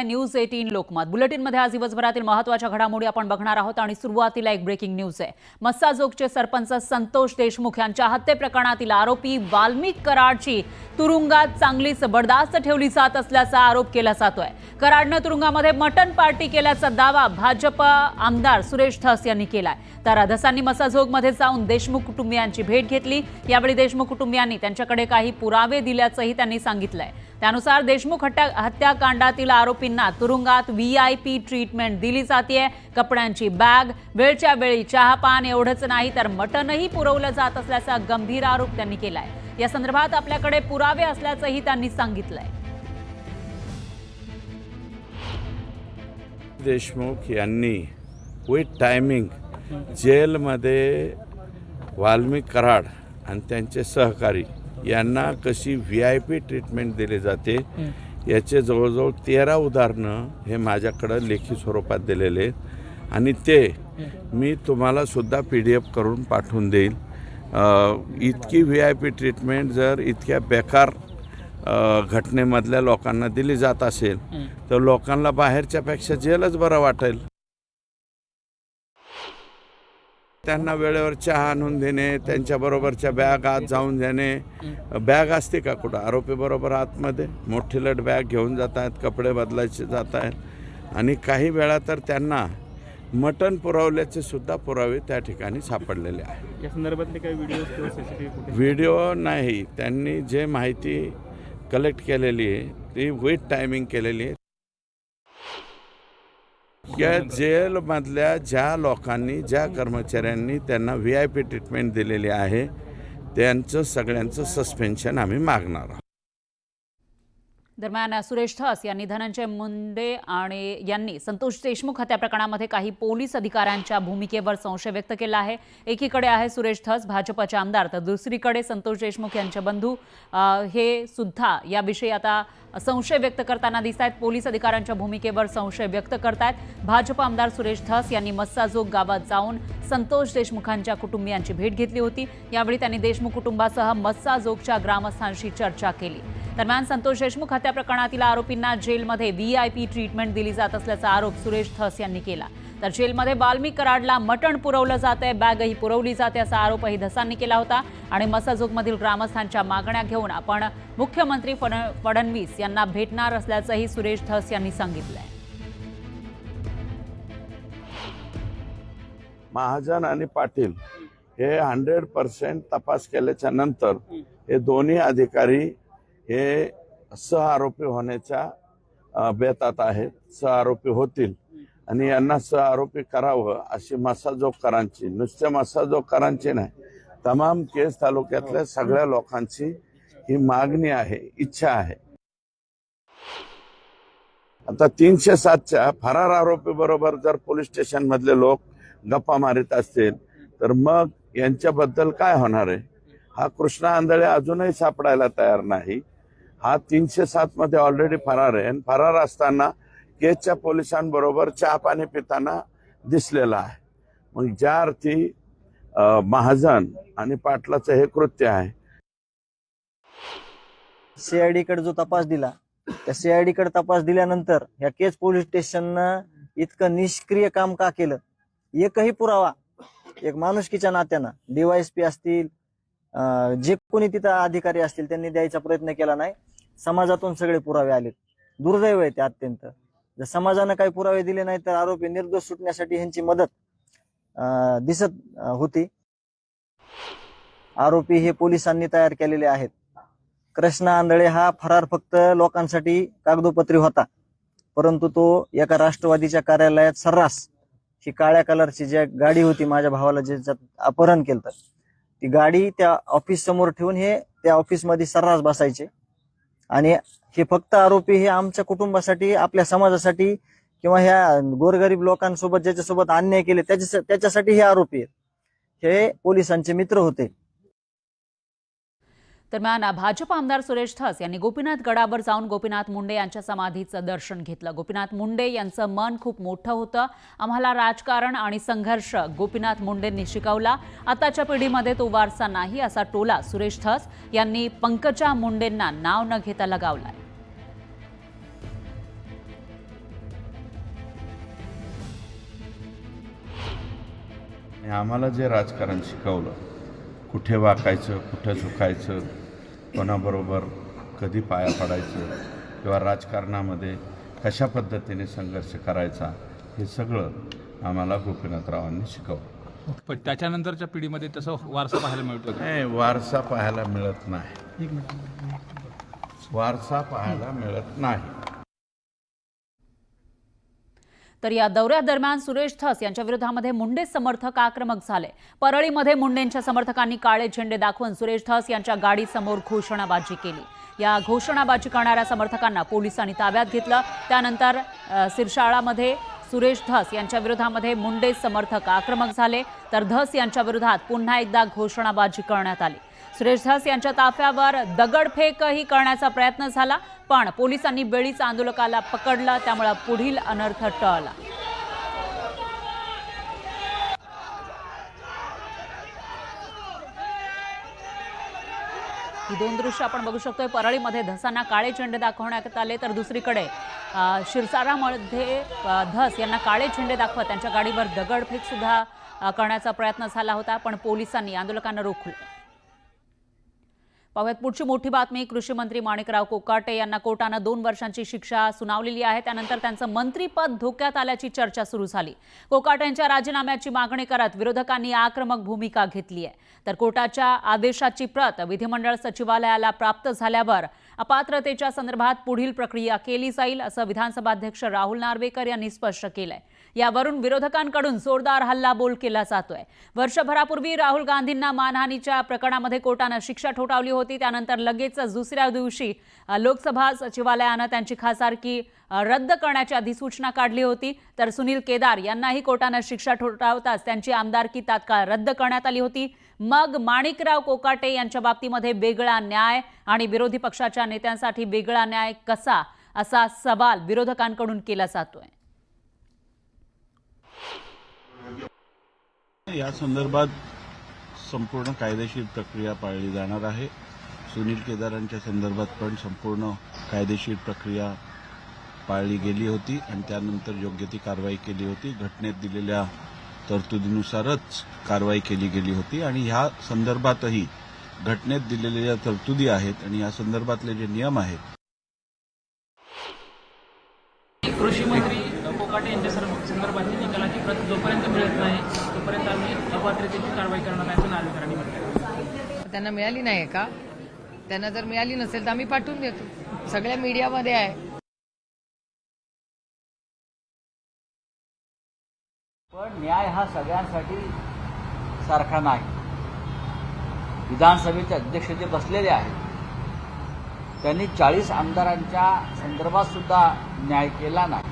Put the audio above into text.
आहे न्यूज 18 लोकमत बुलेटिनमध्ये आज दिवसभरातील महत्त्वाच्या घडामोडी आपण बघणार आहोत आणि सुरुवातीला एक ब्रेकिंग न्यूज आहे। मस्साजोगचे सरपंच संतोष देशमुख यांच्या हत्ये प्रकरणातील आरोपी वाल्मिक कराडची तुरुंगात चांगलीच बर्दास्त ठेवली जात असल्याचा आरोप केला जातोय। कराडने तुरुंगामध्ये मटन पार्टी केल्याचा दावा भाजप आमदार सुरेश धस यांनी केलाय। तर धसांनी मस्साजोगमध्ये जाऊन देशमुख कुटुंबियांची भेट घेतली। यावेळी देशमुख कुटुंबियांनी त्यांच्याकडे काही पुरावे दिल्याचंही त्यांनी सांगितलंय। त्यानुसार देशमुख हत्याकांडातील आरोपींना तुरुंगात VIP ट्रीटमेंट दिली जाते। कपड्यांची बॅग, वेळच्या वेळी चहापान एवढंच नाही तर मटनही पुरवलं जात असल्याचा गंभीर आरोप त्यांनी केलाय। या संदर्भात आपल्याकडे पुरावे असल्याचंही त्यांनी सांगितलंय। देशमुख यांनी विथ टायमिंग जेलमध्ये वाल्मिक कराड आणि त्यांचे सहकारी यांना कशी VIP ट्रीटमेंट दिली जाते याचे जवळजवळ 13 उदाहरणं हे माझ्याकडे लेखी स्वरूपात दिलेले आहेत आणि ते मी तुम्हाला सुद्धा PDF करून पाठवून देईल। इतकी VIP ट्रीटमेंट जर इतक्या बेकार घटनेमधल्या लोकांना दिली जात असेल तर लोकांना बाहेरच्यापेक्षा जेलच बरं वाटेल। त्यांना वेळेवर चहा आणून देणे, त्यांच्याबरोबरच्या बॅग आत जाऊन देणे। बॅग असते का कुठं? आरोपी बरोबर आतमध्ये मोठी लट बॅग घेऊन जात आहेत, कपडे बदलायचे जात आहेत आणि काही वेळा तर त्यांना मटण पुरवल्याचे सुद्धा पुरावे त्या ठिकाणी सापडलेले आहेत। या संदर्भातले काही व्हिडिओ किंवा CCTV व्हिडिओ नाही, त्यांनी जे माहिती कलेक्ट केलेली आहे ती विथ टायमिंग केलेली आहे। या जेलमधल्या ज्या लोकांनी ज्या कर्मचाऱ्यांनी त्यांना VIP ट्रीटमेंट दिलेली आहे त्यांचं सगळ्यांचं सस्पेन्शन आम्ही मागणार आहोत। दरम्यान सुरेश धस यांनी धनंजय मुंडे आणि यांनी संतोष देशमुख हत्या प्रकरणामध्ये काही पोलीस अधिकाऱ्यांच्या भूमिकेवर संशय व्यक्त केला आहे। एकीकडे आहे सुरेश धस भाजपचे आमदार तर दुसरीकडे संतोष देशमुख यांचे बंधू हे सुद्धा याविषयी आता संशय व्यक्त करताना दिसत आहेत। पोलीस अधिकाऱ्यांच्या भूमिकेवर संशय व्यक्त करतायत। भाजप आमदार सुरेश धस यांनी मस्साजोग गावात जाऊन संतोष देशमुखांच्या कुटुंबियांची भेट घेतली होती। यावेळी त्यांनी देशमुख कुटुंबासह मस्साजोगच्या ग्रामस्थांशी चर्चा केली। दरम्यान संतोष देशमुख हत्या प्रकरणातील आरोपींना जेलमध्ये VIP ट्रीटमेंट दिली जात असल्याचा आरोप सुरेश धस यांनी केला। तर जेलमध्ये वाल्मिक कराडला मटण पुरवलं जाते, बॅगही पुरवली जाते असा आरोपही धसांनी केला होता आणि मस्साजोगमधील ग्रामस्थांच्या मागण्या घेऊन आपण मुख्यमंत्री फडणवीस यांना भेटणार असल्याचंही सुरेश धस यांनी सांगितलंय। महाजन आणि पाटील हे 100% तपास केल्याच्या नंतर हे दोन्ही अधिकारी हे सहआरोपी होण्याच्या बेतात आहेत, सहआरोपी होतील आणि यांना सहआरोपी करावं अशी मस्साजोगकरांची, नुसत्या मस्साजोगकरांची नाही तमाम केस तालुक्यातल्या सगळ्या लोकांची ही मागणी आहे, इच्छा आहे। आता 307च्या फरार आरोपी बरोबर जर पोलीस स्टेशन मधले लोक गप्पा मारित असतील तर मग यांच्याबद्दल काय होणार आहे? हा कृष्णा आंधळे अजूनही सापडायला तयार नाही। हा 307 मध्ये ऑलरेडी फरार आहे आणि फरार असताना केसच्या पोलिसांबरोबर चहा पाणी पिताना दिसलेला आहे। मग ज्या अर्थी महाजन आणि पाटलाचं हे कृत्य आहे। CID कडे जो तपास दिला त्या CID कडे तपास दिल्यानंतर या केस पोलीस स्टेशननं इतकं निष्क्रिय काम का केलं? एकही पुरावा एक माणुसकीच्या नात्यानं DYSP असतील जे कोणी तिथं अधिकारी असतील त्यांनी द्यायचा प्रयत्न केला नाही। समाजातून सगळे पुरावे आले, दुर्दैव आहे ते अत्यंत। जर समाजानं काही पुरावे दिले नाही तर आरोपी निर्दोष सुटण्यासाठी ह्यांची मदत दिसत होती। आरोपी हे पोलिसांनी तयार केलेले आहेत। कृष्णा आंधळे हा फरार फक्त लोकांसाठी कागदोपत्री होता, परंतु तो एका राष्ट्रवादीच्या कार्यालयात सर्रास ही काळ्या कलरची जी गाडी होती माझ्या भावाला ज्याच्यात अपहरण केलं ती गाडी त्या ऑफिस समोर ठेवून हे त्या ऑफिस मध्ये सर्रास बसायचे आणि हे फक्त आरोपी हे आमच्या कुटुंबासाठी, आपल्या समाजासाठी किंवा ह्या गोरगरीब लोकांसोबत ज्याच्यासोबत अन्याय केले त्याच्यासाठी हे आरोपी आहेत। हे पोलिसांचे मित्र होते। दरम्यान भाजप आमदार सुरेश धस यांनी गोपीनाथ गडावर जाऊन गोपीनाथ मुंडे यांच्या समाधीचं दर्शन घेतलं। गोपीनाथ मुंडे यांचं मन खूप मोठं होतं। आम्हाला राजकारण आणि संघर्ष गोपीनाथ मुंडेंनी शिकवला। आताच्या पिढीमध्ये तो वारसा नाही असा टोला सुरेश धस यांनी पंकजा मुंडेंना नाव न घेता लगावलाय। आणि आम्हाला जे राजकारण शिकवलं, कुठे वाकायचं, कुठं झुकायचं, कोणाबरोबर कधी पाया पडायचं किंवा राजकारणामध्ये कशा पद्धतीने संघर्ष करायचा, हे सगळं आम्हाला गोपीनाथरावांनी शिकवलं. पण त्याच्यानंतरच्या पिढीमध्ये तसं वारसा पाहायला मिळतो का? नाही, वारसा पाहायला मिळत नाही. वारसा पाहायला मिळत नाही. तर या दौऱ्यादरम्यान सुरेश धस यांच्या विरोधामध्ये मुंडे समर्थक आक्रमक झाले. परळीमध्ये मुंडेंच्या समर्थकांनी काळे झेंडे दाखवून सुरेश धस यांच्या गाडीसमोर घोषणाबाजी केली. या घोषणाबाजी करणाऱ्या समर्थकांना पोलिसांनी ताब्यात घेतलं. त्यानंतर सिरशाळामध्ये सुरेश धस यांच्या विरोधामध्ये मुंडे समर्थक आक्रमक झाले, तर धस यांच्या विरोधात पुन्हा एकदा घोषणाबाजी करण्यात आली. सुरेश धस यांच्या ताफ्यावर दगडफेकही करण्याचा प्रयत्न झाला, पण पोलिसांनी वेळीच आंदोलकाला पकडलं, त्यामुळे पुढील अनर्थ टळला. ही दोन दृश्य आपण बघू शकतोय. परळीमध्ये धसांना काळे झेंडे दाखवण्यात आले, तर दुसरीकडे शिरसारामध्ये धस यांना काळे झेंडे दाखवत त्यांच्या गाडीवर दगडफेक सुद्धा करण्याचा प्रयत्न झाला होता, पण पोलिसांनी आंदोलकांना रोखलं. पाहूयात पुढची मोठी बातमी. कृषी मंत्री माणिकराव कोकाटे यांना कोर्टानं 2 वर्षांची शिक्षा सुनावलेली आहे. त्यानंतर त्यांचं मंत्रीपद धोक्यात आल्याची चर्चा सुरू झाली. कोकाटेंच्या राजीनाम्याची मागणी करत विरोधकांनी आक्रमक भूमिका घेतली आहे. तर कोर्टाच्या आदेशाची प्रत विधिमंडळ सचिवालयाला प्राप्त झाल्यावर अपात्रतेच्या संदर्भात पुढील प्रक्रिया केली जाईल, असं विधानसभा अध्यक्ष राहुल नार्वेकर यांनी स्पष्ट केलंय. यावरून विरोधकांकडून जोरदार हल्लाबोल केला जातोय. वर्षभरापूर्वी राहुल गांधींना मानहानीच्या प्रकरणामध्ये कोर्टानं शिक्षा ठोठावली होती. त्यानंतर लगेच दुसऱ्या दिवशी लोकसभा सचिवालयानं त्यांची खासदारकी रद्द करण्याची अधिसूचना काढली होती. तर सुनील केदार यांनाही कोर्टानं शिक्षा ठोठावताच त्यांची आमदारकी तात्काळ रद्द करण्यात आली होती. मग माणिकराव कोकाटे यांच्या बाबतीमध्ये वेगळा न्याय आणि विरोधी पक्षाच्या नेत्यांसाठी वेगळा न्याय कसा, असा सवाल विरोधकांकडून केला जातोय. या संदर्भात संपूर्ण कायदेशीर प्रक्रिया पाळली जाणार आहे. सुनील केदारांच्या संदर्भात पण संपूर्ण कायदेशीर प्रक्रिया पाळली गेली होती आणि त्यानंतर योग्य ती कारवाई केली होती. घटनेत दिलेल्या तरतुदीनुसारच कारवाई केली गेली होती आणि ह्या संदर्भातही घटनेत दिलेल्या तरतुदी आहेत आणि या संदर्भातले जे नियम आहेत. कृषी मंत्री कोकाटे यांच्या संदर्भातील निकालाची प्रत जोपर्यंत मिळत नाही तोपर्यंत आम्ही अपात्रतेची कारवाई करणार नाही, असं नार्वेकरांनी म्हटलं. त्यांना मिळाली नाही का? त्यांना जर मिळाली नसेल तर आम्ही पाठवून देतो. सगळ्या मीडियामध्ये आहे. पण न्याय हा सगळ्यांसाठी सारखा नाही. विधानसभेचे अध्यक्ष जे बसलेले आहेत त्यांनी 40 आमदारांच्या संदर्भात सुद्धा न्याय केला नाही.